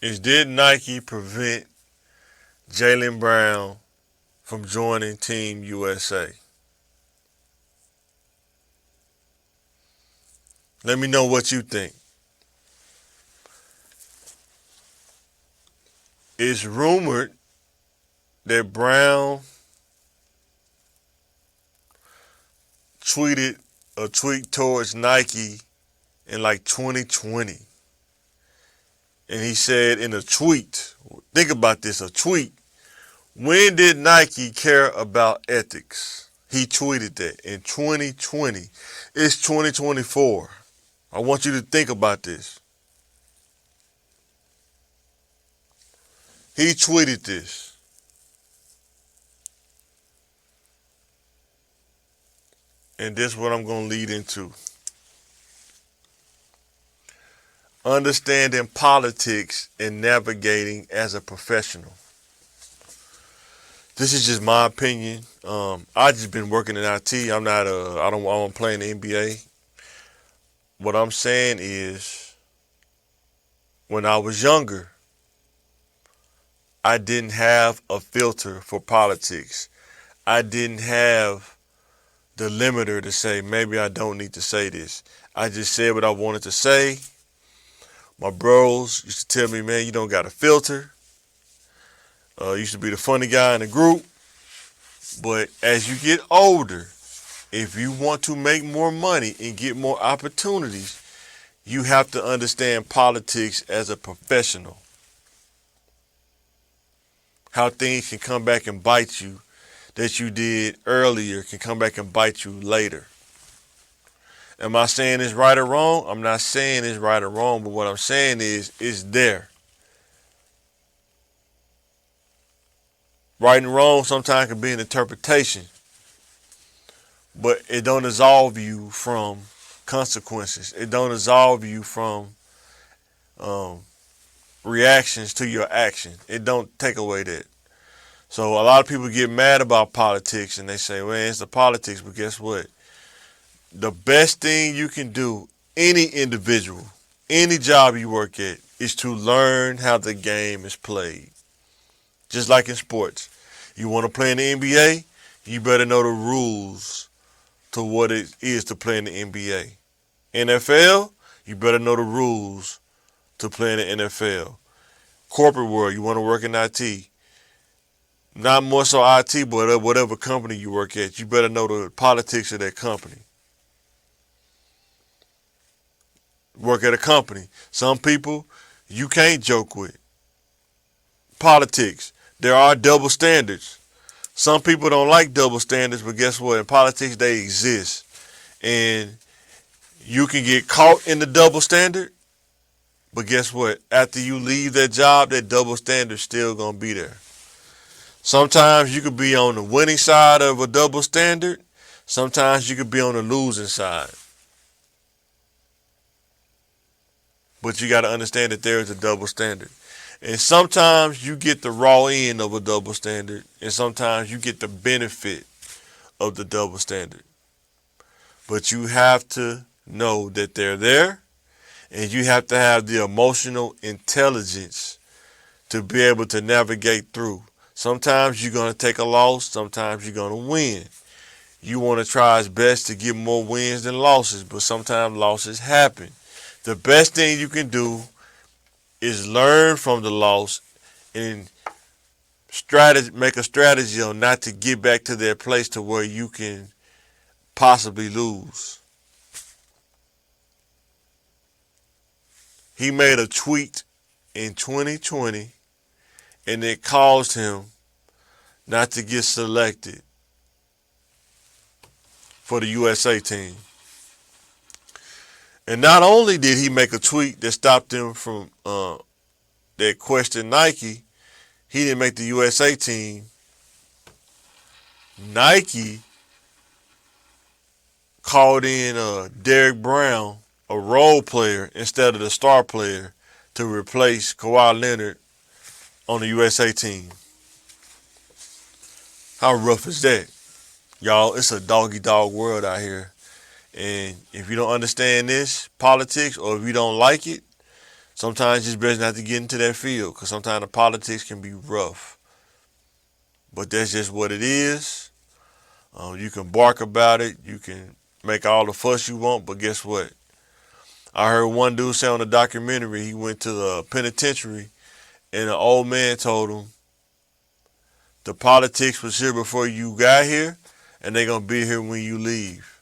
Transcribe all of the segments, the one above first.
is, did Nike prevent Jaylen Brown from joining Team USA? Let me know what you think. It's rumored that Brown tweeted a tweet towards Nike in like 2020. And he said in a tweet, think about this, a tweet, when did Nike care about ethics? He tweeted that in 2020. It's 2024. I want you to think about this. He tweeted this. And this is what I'm going to lead into. Understanding politics and navigating as a professional. This is just my opinion. I just been working in IT. I don't play in the NBA. What I'm saying is, when I was younger, I didn't have a filter for politics. I didn't have the limiter to say, maybe I don't need to say this. I just said what I wanted to say. My bros used to tell me, man, you don't got a filter. Used to be the funny guy in the group. But as you get older, if you want to make more money and get more opportunities, you have to understand politics as a professional. How things can come back and bite you that you did earlier can come back and bite you later. Am I saying it's right or wrong? I'm not saying it's right or wrong, but what I'm saying is it's there. Right and wrong sometimes can be an interpretation, but it don't absolve you from consequences. It don't absolve you from reactions to your action. It don't take away that. So a lot of people get mad about politics and they say, well, it's the politics, but guess what? The best thing you can do, any individual, any job you work at, is to learn how the game is played. Just like in sports. You want to play in the NBA, you better know the rules to what it is to play in the NBA. NFL, you better know the rules to play in the NFL. Corporate world, you want to work in IT. Not more so IT, but whatever company you work at, you better know the politics of that company. Work at a company. Some people you can't joke with. Politics. There are double standards. Some people don't like double standards, but guess what? In politics, they exist. And you can get caught in the double standard, but guess what? After you leave that job, that double standard's still going to be there. Sometimes you could be on the winning side of a double standard. Sometimes you could be on the losing side. But you got to understand that there is a double standard. And sometimes you get the raw end of a double standard, and sometimes you get the benefit of the double standard. But you have to know that they're there, and you have to have the emotional intelligence to be able to navigate through. Sometimes you're going to take a loss, sometimes you're going to win. You want to try as best to get more wins than losses, but sometimes losses happen. The best thing you can do is learn from the loss and make a strategy on not to get back to that place to where you can possibly lose. He made a tweet in 2020 and it caused him not to get selected for the USA team. And not only did he make a tweet that stopped him from that questioned Nike, he didn't make the USA team. Nike called in Derrick Brown, a role player, instead of the star player to replace Kawhi Leonard on the USA team. How rough is that? Y'all, it's a dog-eat-dog world out here. And if you don't understand this politics, or if you don't like it, Sometimes it's best not to get into that field because sometimes the politics can be rough. But that's just what it is. You can bark about it. You can make all the fuss you want. But guess what? I heard one dude say on a documentary he went to the penitentiary and an old man told him the politics was here before you got here and they're going to be here when you leave.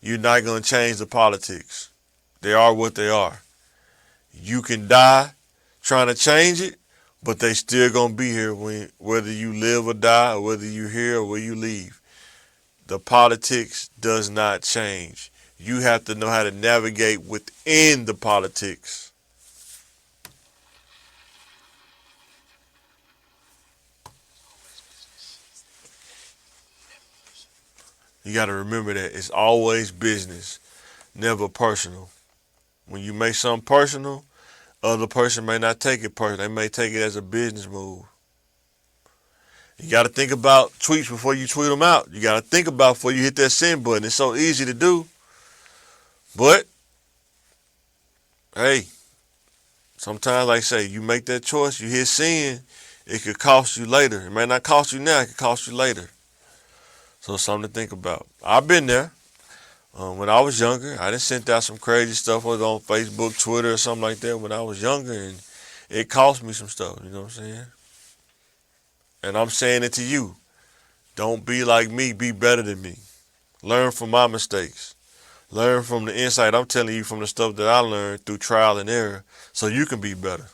You're not going to change the politics. They are what they are. You can die trying to change it, but they still gonna be here whether you live or die, or whether you here or where you leave. The politics does not change. You have to know how to navigate within the politics. You got to remember that it's always business, never personal. When you make something personal, other person may not take it personal. They may take it as a business move. You got to think about tweets before you tweet them out. You got to think about before you hit that send button. It's so easy to do. But, hey, sometimes, like I say, you make that choice, you hit send, it could cost you later. It may not cost you now, it could cost you later. So it's something to think about. I've been there. When I was younger, I done sent out some crazy stuff on Facebook, Twitter, or something like that when I was younger, and it cost me some stuff, you know what I'm saying? And I'm saying it to you. Don't be like me, be better than me. Learn from my mistakes. Learn from the insight I'm telling you from the stuff that I learned through trial and error so you can be better.